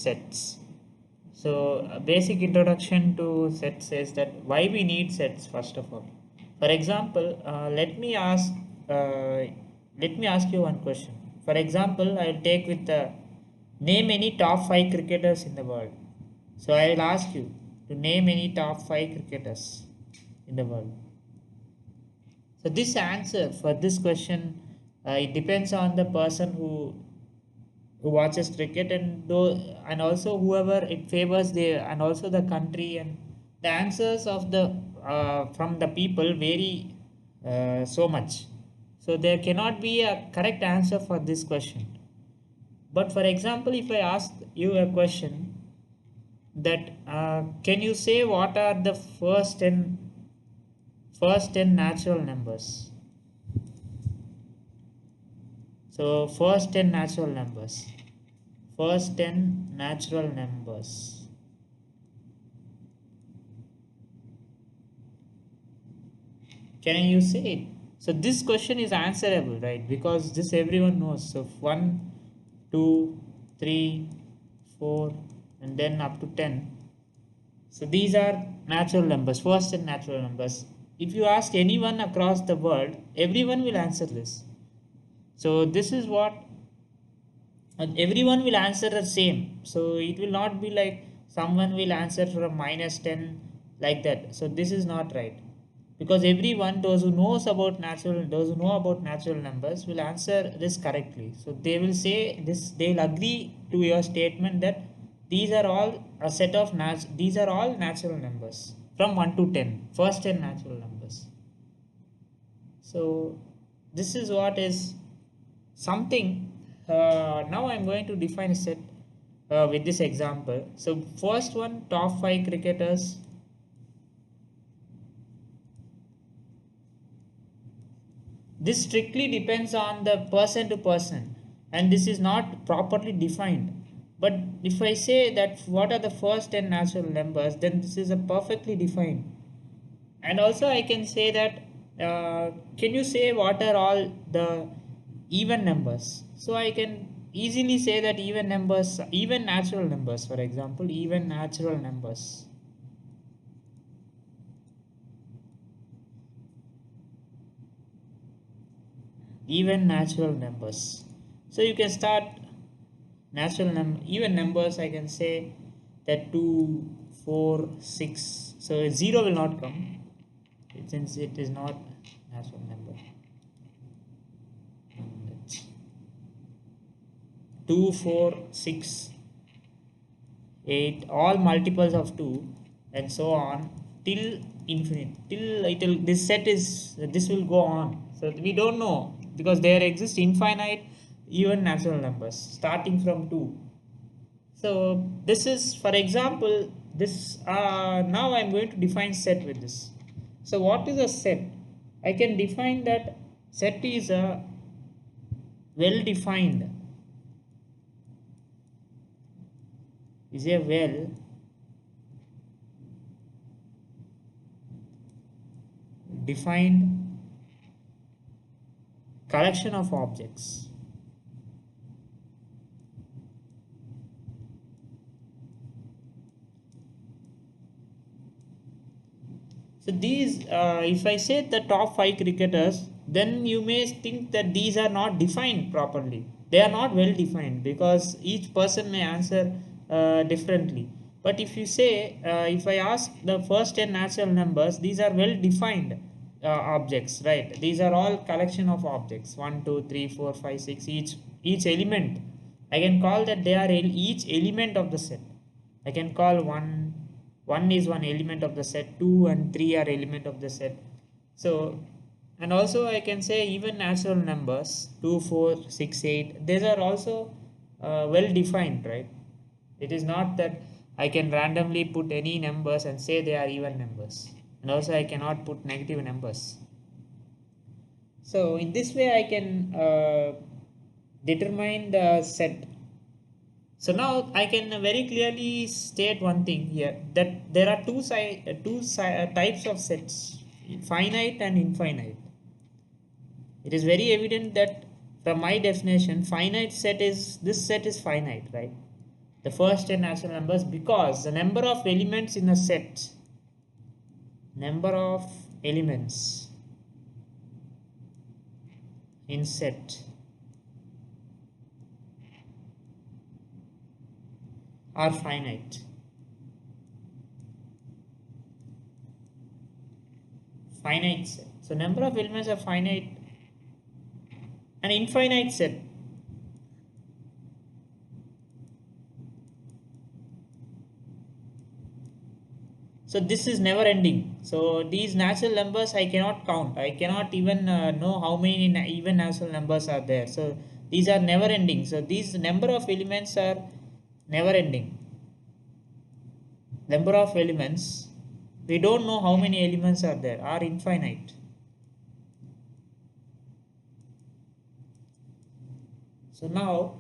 sets. So, a basic introduction to sets is that why we need sets first of all. For example, uh, let me ask you one question. For example, I will take with name any top five cricketers in the world. So I will ask you to name any top five cricketers in the world. So this answer for this question, it depends on the person who watches cricket, and also whoever it favors, the and also the country, and the answers of the from the people vary so much. So there cannot be a correct answer for this question. But for example, if I ask you a question that can you say what are the first 10 natural numbers? So first 10 natural numbers. First 10 natural numbers. Can you say it? So this question is answerable, right? Because this everyone knows. So 1, 2, 3, 4, and then up to 10. So these are natural numbers, first 10 natural numbers. If you ask anyone across the world, everyone will answer this. So this is what, and everyone will answer the same. So it will not be like someone will answer from -10 like that. So this is not right, because everyone, those who know about natural numbers will answer this correctly. So they will say this, they'll agree to your statement that these are all a set of these are all natural numbers from 1 to 10, first 10 natural numbers. So this is what is something. Now I'm going to define a set with this example. So first one, top 5 cricketers. This strictly depends on the person to person, and this is not properly defined. But if I say that what are the first 10 natural numbers, then this is a perfectly defined. And also I can say that can you say what are all the even numbers? So I can easily say that even numbers, even natural numbers, for example, even natural numbers. Even natural numbers. So you can start even numbers. I can say that 2, 4, 6. So 0 will not come since it is not natural number. 2, 4, 6, 8, all multiples of 2, and so on till infinite, till this will go on. So we don't know, because there exist infinite even natural numbers starting from 2. So this is, for example, this now I'm going to define set with this. So what is a set? I can define that set is a well defined, is a well defined collection of objects. So these, if I say the top 5 cricketers, then you may think that these are not defined properly. They are not well defined because each person may answer differently. But if you say, if I ask the first 10 natural numbers, these are well defined objects, right? These are all collection of objects, 1, 2, 3, 4, 5, 6, each element. I can call that they are each element of the set. I can call one is one element of the set, 2 and 3 are element of the set. So, and also I can say even natural numbers 2, 4, 6, 8, these are also well defined, right? It is not that I can randomly put any numbers and say they are even numbers, and also I cannot put negative numbers. So in this way I can determine the set. So now I can very clearly state one thing here, that there are types of sets, finite and infinite. It is very evident that from my definition, finite set is, this set is finite, right? the first 10 natural numbers, because the number of elements in a set, number of elements in set are finite. Finite set. So number of elements are finite. An infinite set. So this is never ending. So these natural numbers I cannot count. I cannot even know how many even natural numbers are there. So these are never ending. So these number of elements are never ending. Number of elements, we don't know how many elements are there, are infinite. So now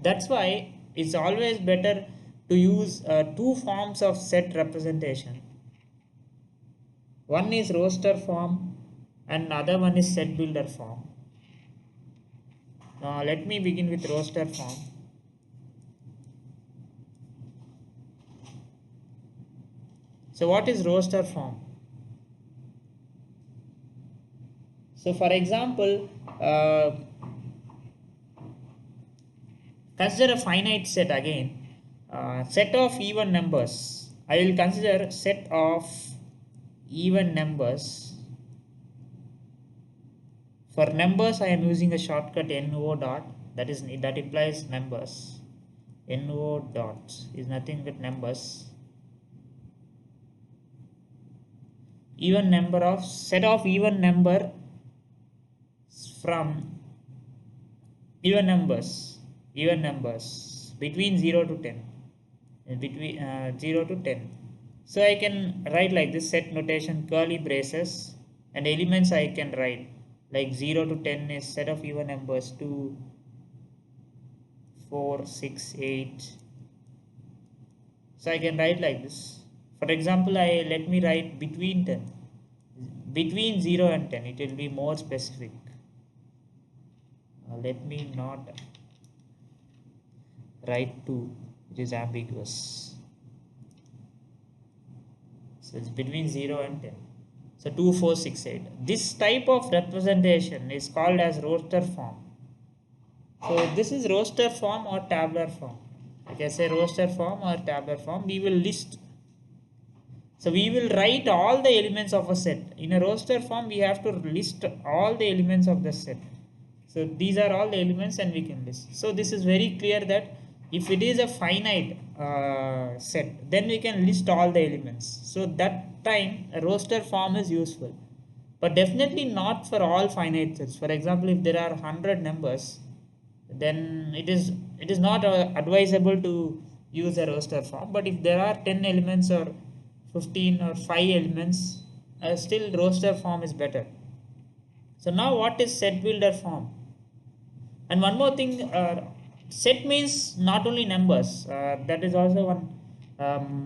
that's why it's always better to use two forms of set representation. One is roster form and other one is set builder form. Now let me begin with roster form. So what is roster form? So for example, consider a finite set again. Set of even numbers. I will consider set of even numbers. For numbers, I am using a shortcut no dot. That implies numbers. No dot is nothing but numbers. Even number of set of even number from even numbers between 0 to 10. Between 0 to 10. So I can write like this, set notation, curly braces, and elements I can write like 0 to 10 is set of even numbers 2, 4, 6, 8. So I can write like this. For example, let me write between 10. Between 0 and 10, it will be more specific. Let me not write 2. It is ambiguous. So it's between 0 and 10. So 2, 4, 6, 8. This type of representation is called as roster form. So this is roster form or tabular form. Like I say, roster form or tabular form, we will list. So we will write all the elements of a set. In a roster form, we have to list all the elements of the set. So these are all the elements and we can list. So this is very clear that if it is a finite set, then we can list all the elements. So that time a roster form is useful, but definitely not for all finite sets. For example, if there are 100 numbers, then it is not advisable to use a roster form. But if there are 10 elements or 15 or 5 elements, still roster form is better. So now what is set builder form? And one more thing, set means not only numbers. That is also one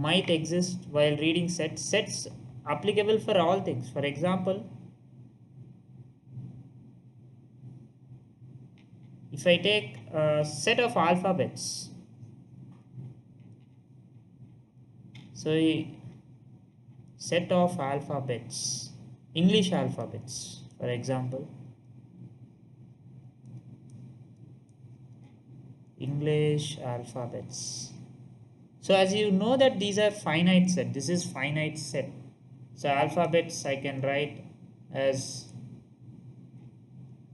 might exist while reading sets. Sets applicable for all things. For example, if I take a set of alphabets, so a set of alphabets, English alphabets, for example, English alphabets. So as you know that these are finite set, this is finite set. So alphabets I can write as,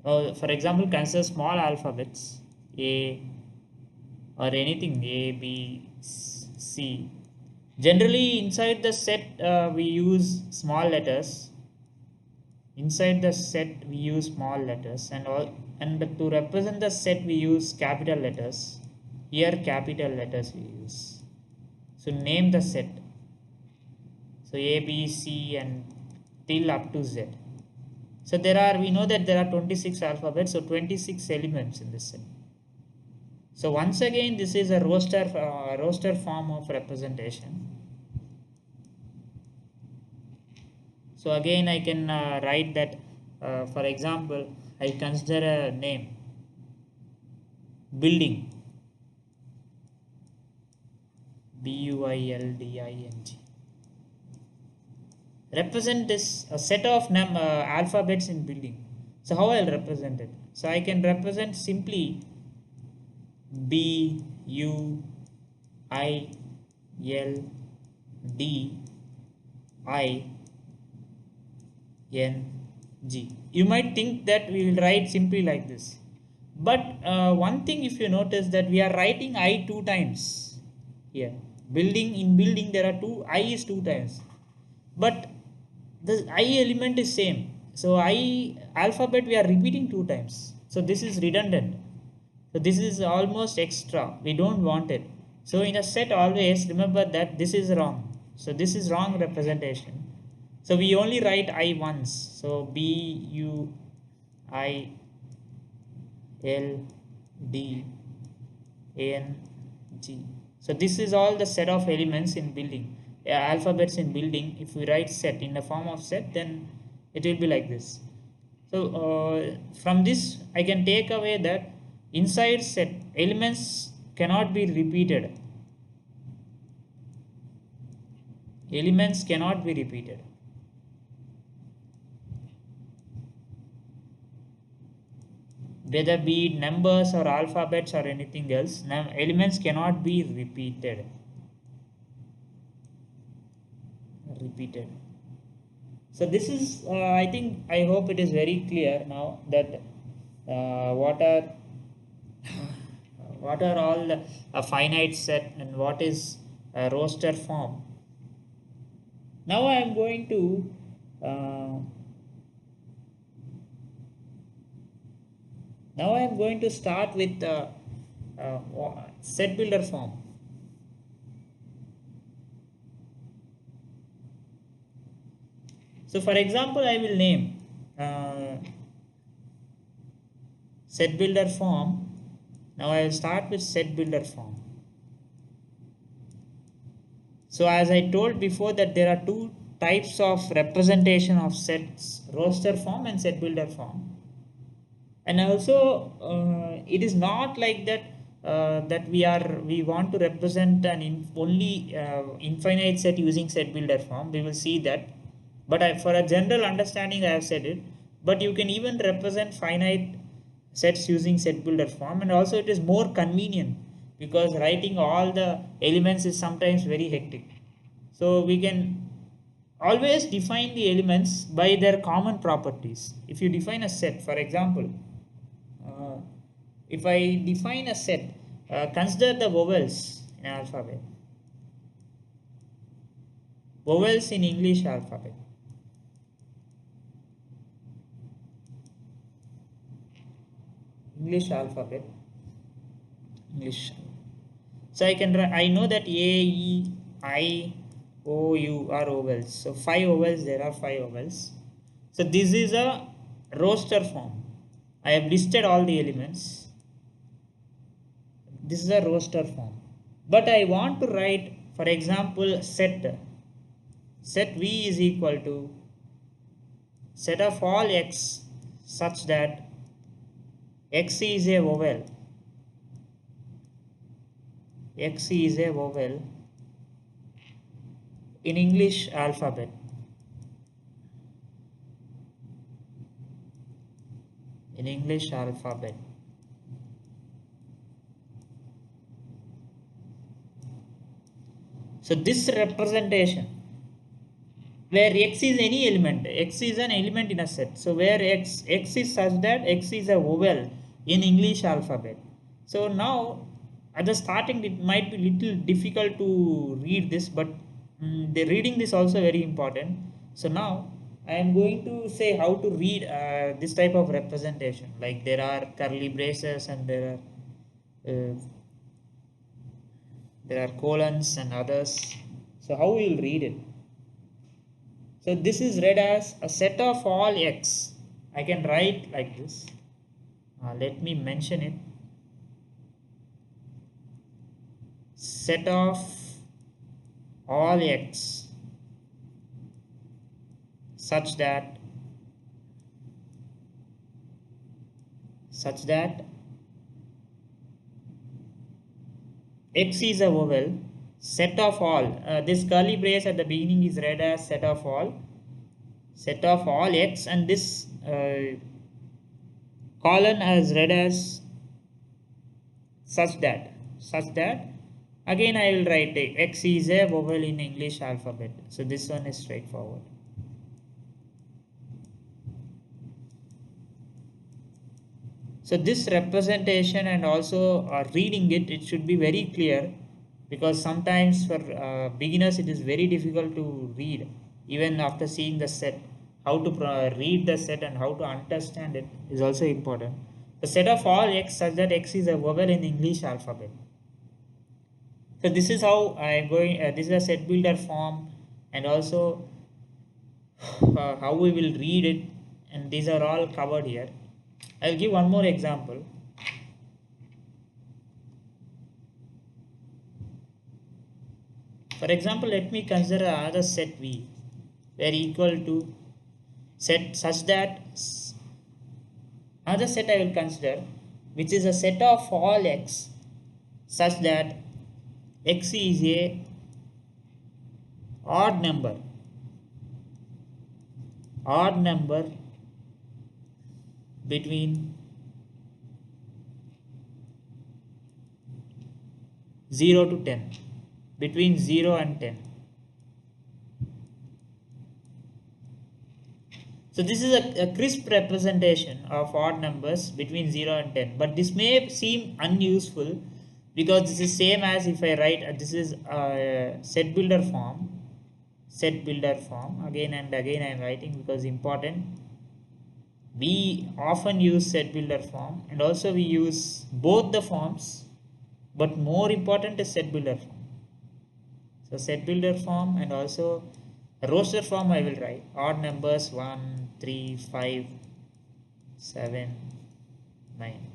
for example, consider small alphabets, A or anything, A, B, C. Generally inside the set we use small letters. Inside the set we use small letters, and to represent the set we use capital letters. Here capital letters we use. So name the set. So A, B, C and till up to Z. So we know that there are 26 alphabets, so 26 elements in this set. So once again, this is a roster form of representation. So again, I can write that, for example, I consider a name, building. building. Represent this a set of alphabets in building. So how I'll represent it? So I can represent simply B U I L D I N G. You might think that we will write simply like this, but one thing, if you notice that we are writing I two times here. Building, in building there are two I is two times, but the I element is same. So I alphabet we are repeating two times. So this is redundant. So this is almost extra. We don't want it. So in a set always remember that this is wrong. So this is wrong representation. So we only write I once. So B U I L D A N G. So this is all the set of elements in building, alphabets in building. If we write set in the form of set, then it will be like this. So from this I can take away that inside set elements cannot be repeated. Elements cannot be repeated. Whether be it numbers or alphabets or anything else, elements cannot be repeated. So this is, I hope it is very clear now that what are all the, a finite set and what is a roster form. Now I am going to start with set builder form. So for example, I will name set builder form. Now I will start with set builder form. So as I told before that there are two types of representation of sets, roster form and set builder form. And also it is not like that that we want to represent an only infinite set using set builder form. We will see that, but for a general understanding I have said it. But you can even represent finite sets using set builder form, and also it is more convenient because writing all the elements is sometimes very hectic. So we can always define the elements by their common properties. If you define a set, for example, if I define a set, consider the vowels in alphabet. Vowels in English alphabet. English alphabet. English. So I know that A, E, I, O, U are vowels. So 5 vowels, there are 5 vowels. So this is a roster form. I have listed all the elements. This is a roster form. But I want to write, for example, set V is equal to set of all X such that X is a vowel. X is a vowel in English alphabet. In English alphabet. So this representation where X is any element, X is an element in a set. So where X is such that X is a vowel in English alphabet. So now at the starting it might be little difficult to read this, but the reading this also very important. So now I am going to say how to read this type of representation. Like there are curly braces and there are colons and others. So how we will read it? So this is read as a set of all X. I can write like this. Let me mention it. Set of all X such that X is a vowel set of all. This curly brace at the beginning is read as set of all x, and this colon is read as such that again I will write x is a vowel in English alphabet. So this one is straightforward. So this representation and also reading it should be very clear, because sometimes for beginners it is very difficult to read even after seeing the set. How to read the set and how to understand it is also important. The set of all x such that x is a vowel in English alphabet. So this is how I am going. This is a set builder form, and also how we will read it, and these are all covered here. I'll give one more example. For example, let me consider another set V where equal to set such that another set I will consider, which is a set of all x such that x is a odd number between 0 to 10, between 0 and 10. So this is a crisp representation of odd numbers between 0 and 10, but this may seem unuseful because this is same as if I write this is a set builder form again and again I am writing because important. We often use set builder form, and also we use both the forms, but more important is set builder form. So set builder form and also roster form I will write odd numbers 1, 3, 5, 7, 9.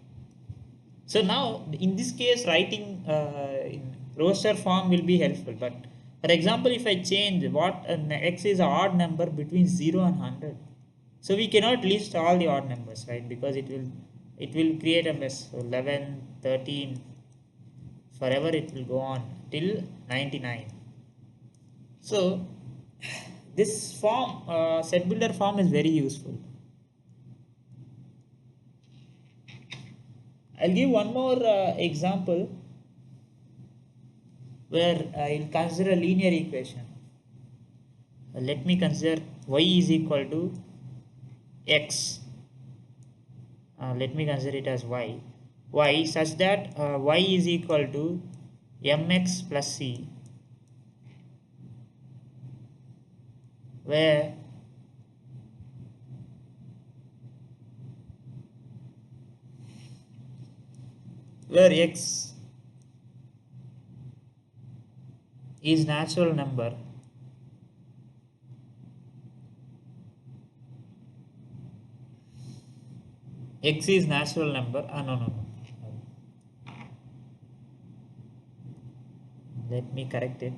So now in this case writing in roster form will be helpful, but for example if I change what x is an odd number between 0 and 100, so we cannot list all the odd numbers, right? Because it will create a mess. So 11, 13, forever it will go on till 99. So this form, set builder form, is very useful. I'll give one more example where I'll consider a linear equation. Let me consider y is equal to x. Let me consider it as y such that y is equal to mx plus c, where x is natural number no, let me correct it.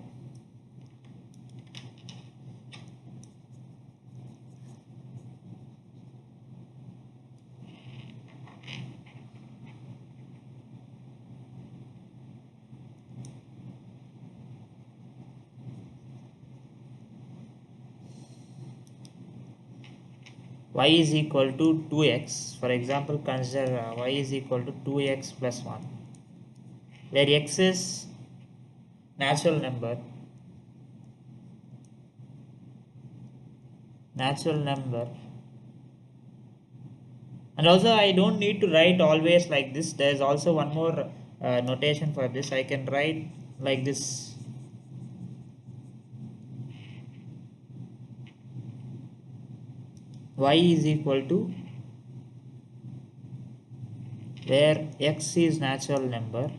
Y is equal to 2x. For example, consider y is equal to 2x plus 1, where x is natural number and also I don't need to write always like this. There is also one more notation for this. I can write like this. Y is equal to where x is natural number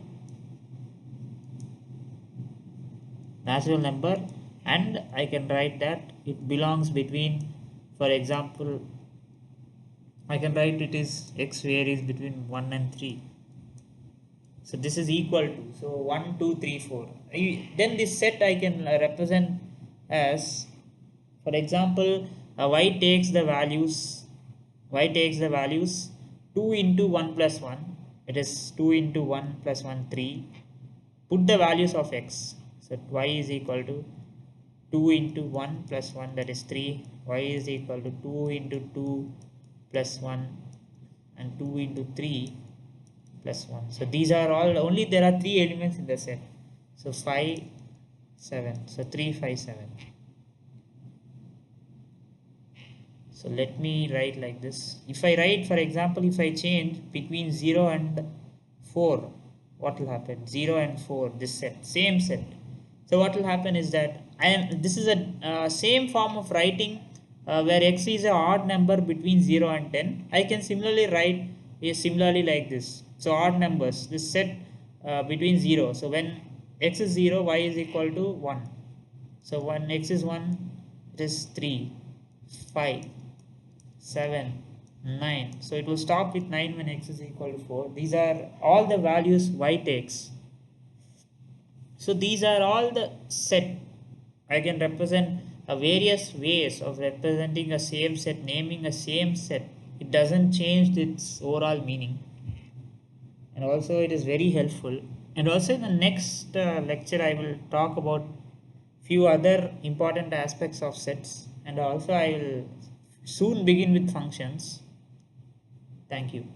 and I can write that it belongs between, for example, I can write it is x varies between 1 and 3. So this is equal to, so 1, 2, 3, 4. Then this set I can represent as, for example, y takes the values 2 into 1 plus 1. It is 2 into 1 plus 1, 3. Put the values of x. So y is equal to 2 into 1 plus 1, that is 3. Y is equal to 2 into 2 plus 1 and 2 into 3 plus 1. So these are all, only there are 3 elements in the set. So 5, 7. So 3, 5, 7. So let me write like this. If I write, for example, if I change between 0 and 4, what will happen? 0 and 4, this set, same set. So what will happen is that this is a same form of writing where x is an odd number between 0 and 10. I can similarly write similarly like this. So odd numbers, this set between 0. So when x is 0, y is equal to 1. So when x is 1, it is 3, 5, 7, 9. So it will stop with 9 when x is equal to 4. These are all the values y takes. So these are all the set. I can represent various ways of representing a same set, naming a same set. It doesn't change its overall meaning. And also it is very helpful. And also in the next lecture I will talk about few other important aspects of sets, and also I will soon begin with functions. Thank you.